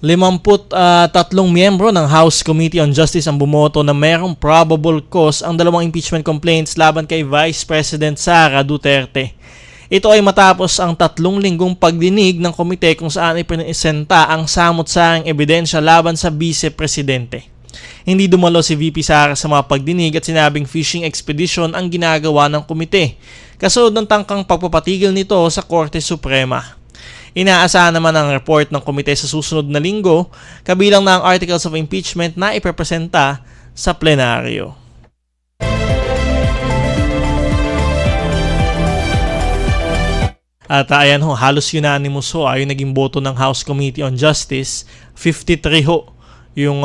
53 miyembro ng House Committee on Justice ang bumoto na mayroong probable cause ang dalawang impeachment complaints laban kay Vice President Sara Duterte. Ito ay matapos ang 3 linggong pagdinig ng komite kung saan ipinesenta ang samot-saring ebidensya laban sa Vice Presidente. Hindi dumalo si VP Sara sa mga pagdinig at sinabing fishing expedition ang ginagawa ng komite, kasunod ng tangkang pagpapatigil nito sa Korte Suprema. Inaasahan naman ang report ng komite sa susunod na linggo, kabilang na ang articles of impeachment na iprepresenta sa plenaryo. At ayan ho, halos unanimous ho yung naging boto ng House Committee on Justice. 53 ho yung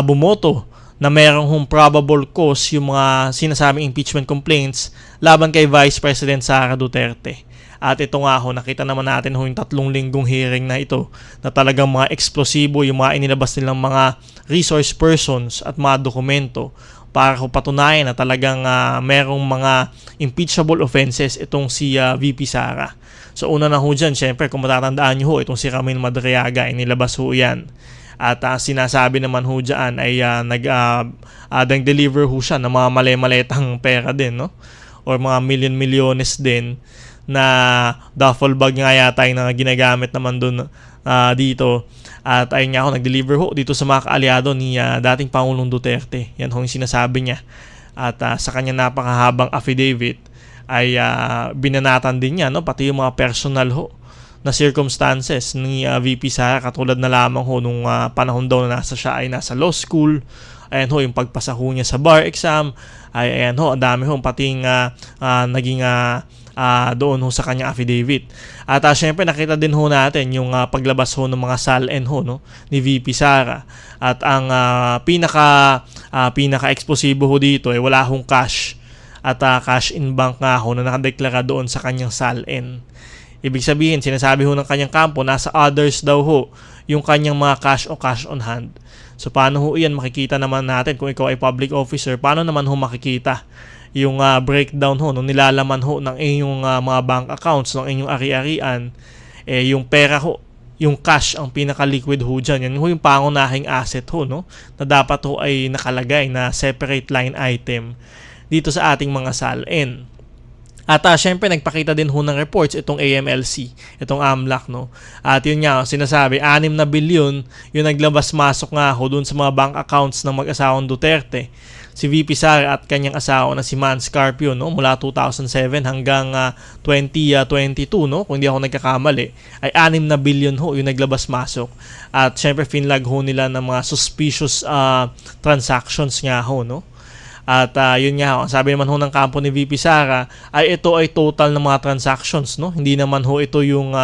bumoto na mayroong probable cause yung mga sinasabing impeachment complaints laban kay Vice President Sara Duterte. At ito nga ho, nakita naman natin ho yung 3 linggong hearing na ito na talagang mga eksplosibo yung mga inilabas nilang mga resource persons at mga dokumento para ho patunayan na talagang merong mga impeachable offenses itong si VP Sara. So una na ho dyan, syempre kung matatandaan nyo ho, itong si Ramil Madriaga, inilabas ho yan. At sinasabi naman ho dyan ay nag-deliver ho siya ng mga mali-maletang pera din, no? Or mga milyon-milyones din na duffel bag nga yata yung ginagamit naman doon dito. At ayun nga ako, nag-deliver ho dito sa mga kaalyado ni dating Pangulong Duterte. Yan ho yung sinasabi niya. At sa kanya napakahabang affidavit ay binanatan din niya, no? Pati yung mga personal ho na circumstances ni VP Sara, katulad na lamang ho nung panahon daw na siya ay nasa law school. Ayan ho, yung pagpasa ho niya sa bar exam. Ayan ho, ang dami ho pating naging doon ho sa kanyang affidavit. At syempre nakita din ho natin yung paglabas ho ng mga SALN ho, no, ni VP Sara. At ang pinaka-explosibo ho dito ay wala hong cash at cash in bank nga ho na nakadeklara doon sa kanyang SALN. Ibig sabihin, sinasabi ho ng kanyang kampo, nasa others daw ho yung kanyang mga cash o cash on hand. So paano ho iyan makikita naman natin kung ikaw ay public officer? Paano naman ho makikita yung breakdown ho, nung nilalaman ho ng inyong mga bank accounts, ng inyong ari-arian, yung pera ho, yung cash ang pinaka-liquid ho dyan. Yan ho yung pangunahing asset ho, no? Na dapat ho ay nakalagay na separate line item dito sa ating mga SALN. At syempre nagpakita din ho ng reports itong AMLC, itong AMLAC, no? At yun nga, sinasabi, 6 na bilyon yung naglabas-masok nga ho dun sa mga bank accounts ng mag-asawang Duterte. Si VP Sara at kanyang asawa na si Man Scarpio, no, mula 2007 hanggang 2022, no, kung hindi ako nagkakamali, ay 6 na bilyon ho yung naglabas-masok. At syempre finlag ho nila ng mga suspicious transactions nga ho, no. At yun nga ho, sabi naman ho ng kampo ni VP Sara ay ito ay total ng mga transactions, no. Hindi naman ho ito yung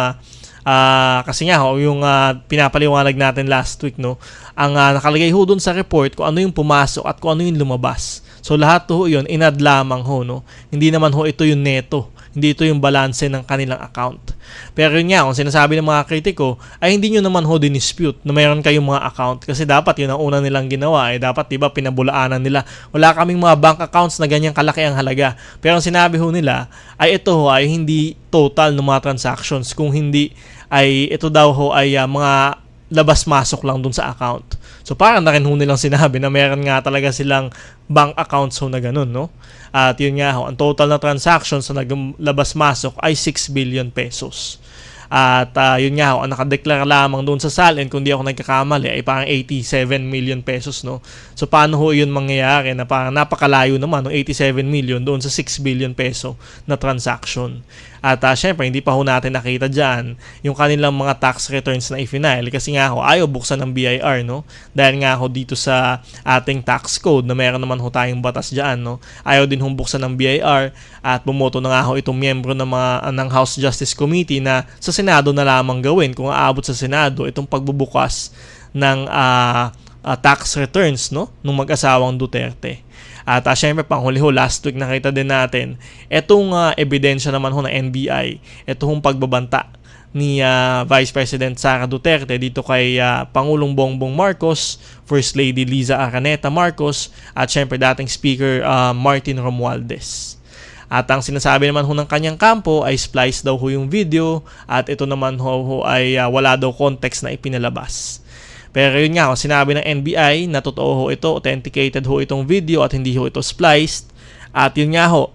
kasi nga ho, yung pinapaliwanag natin last week, no, ang nakalagay ho dun sa report kung ano yung pumasok at kung ano yung lumabas. So lahat ho yun inad lamang ho, no. Hindi naman ho ito yung neto, hindi ito yung balanse ng kanilang account. Pero yun nga, kung sinasabi ng mga kritiko ay hindi nyo naman ho dinispute na mayroon kayong mga account, kasi dapat yun ang una nilang ginawa, dapat diba pinabulaanan nila, wala kaming mga bank accounts na ganyang kalaki ang halaga. Pero ang sinabi ho nila ay ito ho ay hindi total ng mga transactions, kung hindi ay ito daw ho ay mga labas-masok lang dun sa account. So parang na rin ho nilang sinabi na meron nga talaga silang bank accounts ho na ganun, no? At yun nga ho, ang total na transactions na naglabas-masok ay 6 billion pesos. At yun nga ho, ang nakadeklara lamang doon sa SALN, kung di ako nagkakamali, ay parang 87 million pesos, no? So paano ho yun mangyayari na parang napakalayo naman ng 87 million doon sa 6 billion peso na transaction. At syempre, hindi pa ho natin nakita dyan yung kanilang mga tax returns na i-file, kasi nga ho, ayaw buksan ng BIR, no? Dahil nga ho dito sa ating tax code na meron naman ho tayong batas dyan, no? Ayaw din ho buksan ng BIR, at bumoto na nga ho itong miyembro ng House Justice Committee na sa Senado na lamang gawin, kung aabot sa Senado, itong pagbubukas ng tax returns, no, nung mag-asawang Duterte. At syempre panghuli ho, last week nakita din natin itong ebidensya naman ho ng NBI, itong pagbabanta ni Vice President Sara Duterte dito kay Pangulong Bongbong Marcos, First Lady Liza Araneta Marcos, at syempre dating Speaker Martin Romualdez. At ang sinasabi naman ho ng kanyang kampo ay splice daw ho yung video at ito naman ho ay wala daw context na ipinalabas. Pero yun nga ho, sinabi ng NBI na totoo ho ito, authenticated ho itong video at hindi ho ito spliced. At yun nga ho,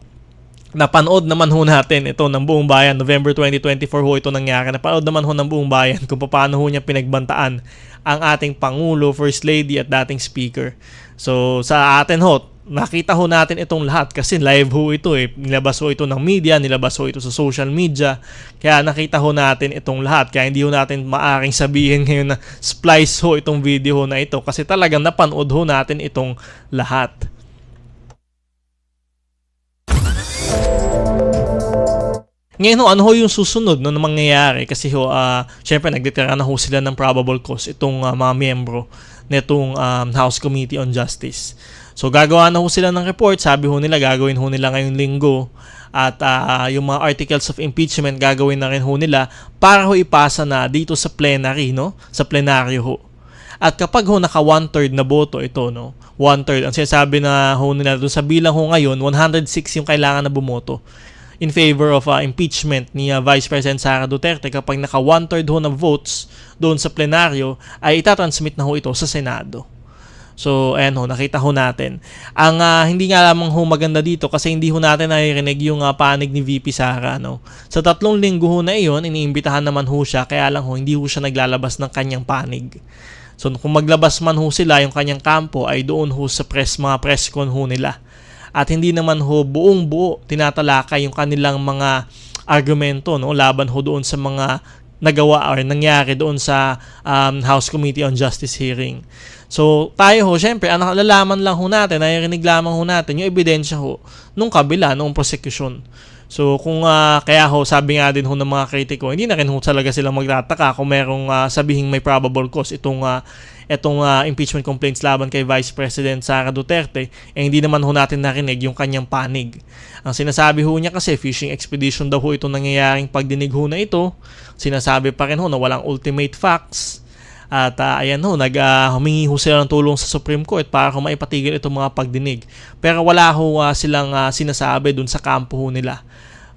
napanood naman ho natin ito ng buong bayan. November 2024 ho ito nangyari. Napanood naman ho ng buong bayan kung paano ho niya pinagbantaan ang ating Pangulo, First Lady at dating Speaker. So sa atin ho, nakita ho natin itong lahat kasi live ho ito eh. Nilabas ho ito ng media, nilabas ho ito sa social media. Kaya nakita ho natin itong lahat. Kaya hindi ho natin maaring sabihin ngayon na splice ho itong video ho na ito kasi talagang napanood ho natin itong lahat. Ngayon ho, ano ho yung susunod na mangyayari? Kasi ho, syempre nagdetira na ho sila ng probable cause itong mga miyembro nitong House Committee on Justice. So gagawa na ho sila ng report, sabi ho nila gagawin ho nila ngayong linggo at yung mga articles of impeachment gagawin na rin ho nila para ho ipasa na dito sa plenary, no? Sa plenaryo ho. At kapag ho naka 1/3 na boto ito, no? 1/3, ang sinasabi na ho nila doon sa bilang ho ngayon, 106 yung kailangan na bumoto in favor of impeachment ni Vice President Sara Duterte. Kapag naka 1/3 ho na votes doon sa plenaryo, ay itatransmit na ho ito sa Senado. So, ayan ho, nakita ho natin. Ang hindi nga lamang ho maganda dito kasi hindi ho natin naririnig yung panig ni VP Sara. No? Sa 3 linggo ho na iyon, iniimbitahan naman ho siya, kaya lang ho, hindi ho siya naglalabas ng kanyang panig. So, kung maglabas man ho sila, yung kanyang kampo ay doon ho sa mga press con ho nila. At hindi naman ho buong buo tinatalakay yung kanilang mga argumento, no, laban ho doon sa mga nagawa or nangyari doon sa House Committee on Justice hearing. So tayo ho, syempre, ang nalalaman lang ho natin, narinig lamang ho natin yung ebidensya ho nung kabila, nung prosecution. So kung kaya ho, sabi nga din ho ng mga kritiko, hindi na rin ho talaga sila magtataka kung merong sabihing may probable cause itong impeachment complaints laban kay Vice President Sara Duterte, hindi naman ho natin narinig yung kanyang panig. Ang sinasabi ho niya kasi fishing expedition daw ho itong nangyayaring pagdinig ho na ito. Sinasabi pa rin ho na walang ultimate facts. At ayan ho, humingi ho sila ng tulong sa Supreme Court para maipatigil itong mga pagdinig. Pero wala ho silang sinasabi dun sa kampo ho nila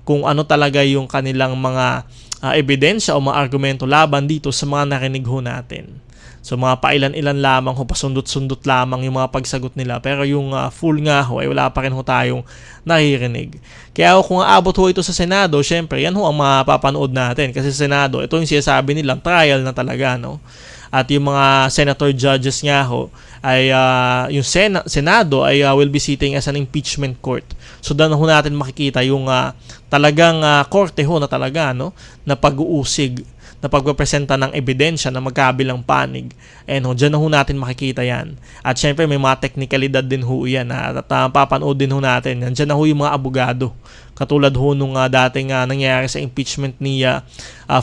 kung ano talaga yung kanilang mga ebidensya o mga argumento laban dito sa mga narinig ho natin. So mga pailan-ilan lamang ho, pasundot-sundot lamang yung mga pagsagot nila. Pero yung full nga ho, ay wala pa rin ho tayong naririnig. Kaya kung aabot ho ito sa Senado, syempre yan ho ang mapapanood natin. Kasi sa Senado, ito yung sinasabi nilang trial na talaga, no? At yung mga senator judges nga ho, ay yung Senado ay will be sitting as an impeachment court. So doon ho natin makikita yung talagang korte ho na talaga, no? Na pag-uusig, na pagpapresenta ng ebidensya na magkabilang panig. And dyan na ho natin makikita yan. At syempre may mga teknikalidad din ho yan. At papanood din ho natin. Dyan na ho yung mga abogado. Katulad ho nung dating nangyayari sa impeachment ni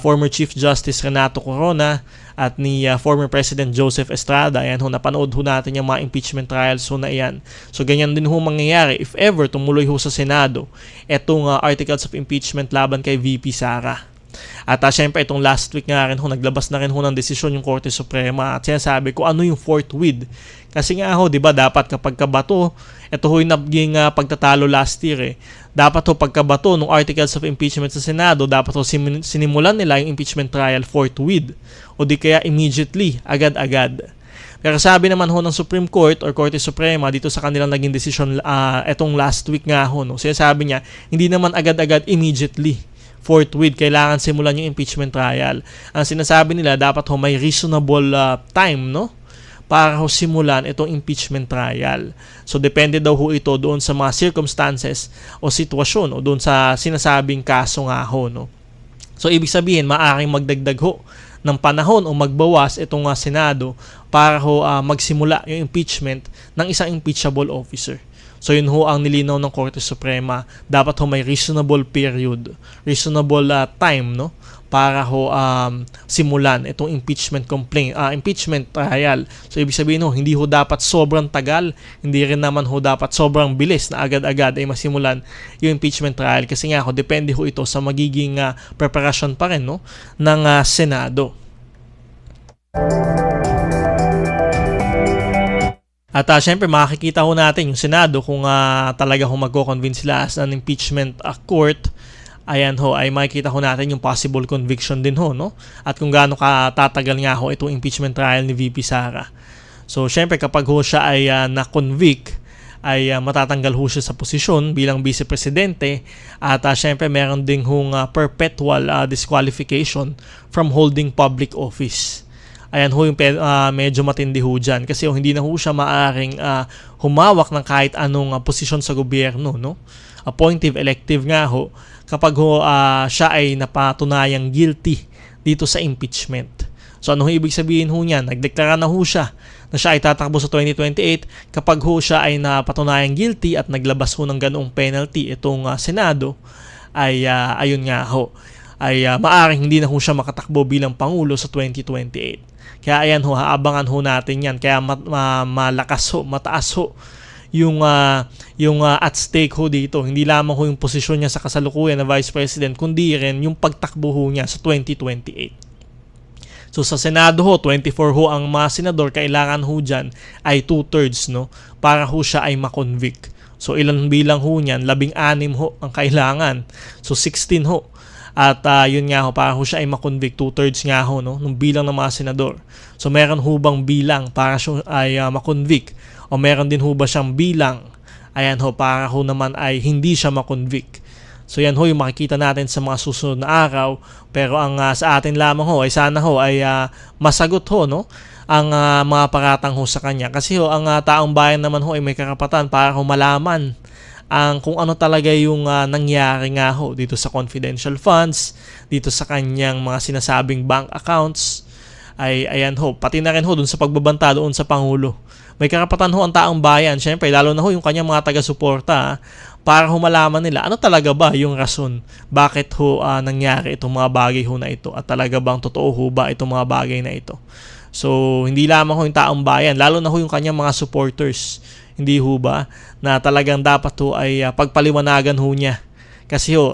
former Chief Justice Renato Corona at ni former President Joseph Estrada. Ayan ho, napanood ho natin yung mga impeachment trials ho na yan. So ganyan din ho mangyayari if ever tumuloy ho sa Senado etong articles of impeachment laban kay VP Sara. At syempre itong last week nga rin ho, naglabas na rin ho ng desisyon yung Korte Suprema at sinasabi ko ano yung forthwith. Kasi nga ho, di ba dapat kapag kabato, ito ho yung naging pagtatalo last year eh. Dapat ho pagkabato ng articles of impeachment sa Senado, dapat ho sinimulan nila yung impeachment trial forthwith o di kaya immediately, agad-agad. Pero sabi naman ho ng Supreme Court or Korte Suprema dito sa kanilang naging desisyon etong last week nga ho, no? Sinasabi niya, hindi naman agad-agad immediately. Forthwith, kailangan simulan yung impeachment trial. Ang sinasabi nila, dapat ho may reasonable time, no? Para ho simulan itong impeachment trial. So, depende daw ho ito doon sa mga circumstances o sitwasyon o doon sa sinasabing kaso nga ho, no? So, ibig sabihin, maaaring magdagdag ho ng panahon o magbawas itong Senado para ho magsimula yung impeachment ng isang impeachable officer. So yun ho ang nilinaw ng Korte Suprema. Dapat ho may reasonable period, reasonable time, no, para ho simulan itong impeachment trial. So ibig sabihin ho, hindi ho dapat sobrang tagal, hindi rin naman ho dapat sobrang bilis na agad-agad ay masimulan yung impeachment trial kasi nga ho depende ho ito sa magiging preparasyon pa rin, no, ng Senado. At syempre makikita ho natin yung Senado kung talaga ho magko-convince sila as an impeachment court. Ayan ho, ay makikita ho natin yung possible conviction din ho, no? At kung gaano katatagal nga ho itong impeachment trial ni VP Sara. So syempre kapag ho siya ay na-convict, ay matatanggal ho siya sa posisyon bilang vice presidente, at syempre meron ding hong perpetual disqualification from holding public office. Ayan ho yung medyo matindi ho dyan kasi hindi na ho siya maaaring humawak ng kahit anong posisyon sa gobyerno, no? Appointive, elective nga ho kapag ho siya ay napatunayang guilty dito sa impeachment. So ano ho ibig sabihin ho niyan? Nagdeklara na ho siya na siya ay tatakbo sa 2028 kapag ho siya ay napatunayang guilty at naglabas ho ng ganoong penalty itong Senado, ay ayun nga ho, ay maaaring hindi na ho siya makatakbo bilang Pangulo sa 2028. Kaya ayan ho, haabangan ho natin yan. Kaya malakas ho, mataas ho yung at stake ho dito. Hindi lamang ho yung posisyon niya sa kasalukuyan na Vice President, kundi rin yung pagtakbo ho niya sa 2028. So sa Senado ho, 24 ho ang mga senador, kailangan ho dyan ay 2/3, no? Para ho siya ay makonvict. So ilan bilang ho niyan? 16 ho ang kailangan. So 16 ho. At yun nga ho, para ho siya ay makonvict, 2/3 nga ho, no, nung bilang ng mga senador. So meron ho bang bilang para siya ay makonvict? O meron din ho ba siyang bilang, ayan ho, para ho naman ay hindi siya makonvict? So yan ho yung makikita natin sa mga susunod na araw. Pero ang sa atin lamang ho ay sana ho ay masagot ho, no, ang mga paratang ho sa kanya. Kasi ho ang taong bayan naman ho ay may karapatan para ho malaman kung ano talaga yung nangyari nga ho dito sa confidential funds, dito sa kanyang mga sinasabing bank accounts. Ay ayan ho, pati na rin ho dun sa pagbabanta doon sa Pangulo. May karapatan ho ang taong bayan, syempre lalo na ho yung kanyang mga taga-suporta, para ho malaman nila ano talaga ba yung rason bakit ho nangyari itong mga bagay ho na ito, at talaga bang totoo ho ba itong mga bagay na ito. So hindi lamang ho yung taong bayan, lalo na ho yung kanyang mga supporters, hindi ho ba, na talagang dapat ho ay pagpaliwanagan ho niya. Kasi ho,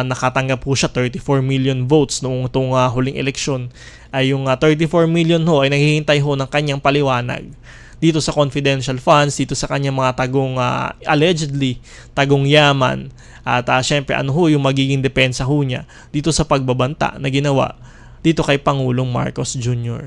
nakatanggap po siya 34 million votes noong itong huling eleksyon. Ay yung 34 million ho ay naghihintay ho ng kanyang paliwanag dito sa confidential funds, dito sa kanyang mga tagong allegedly tagong yaman. At syempre ano ho yung magiging depensa ho niya dito sa pagbabanta na ginawa dito kay Pangulong Marcos Jr.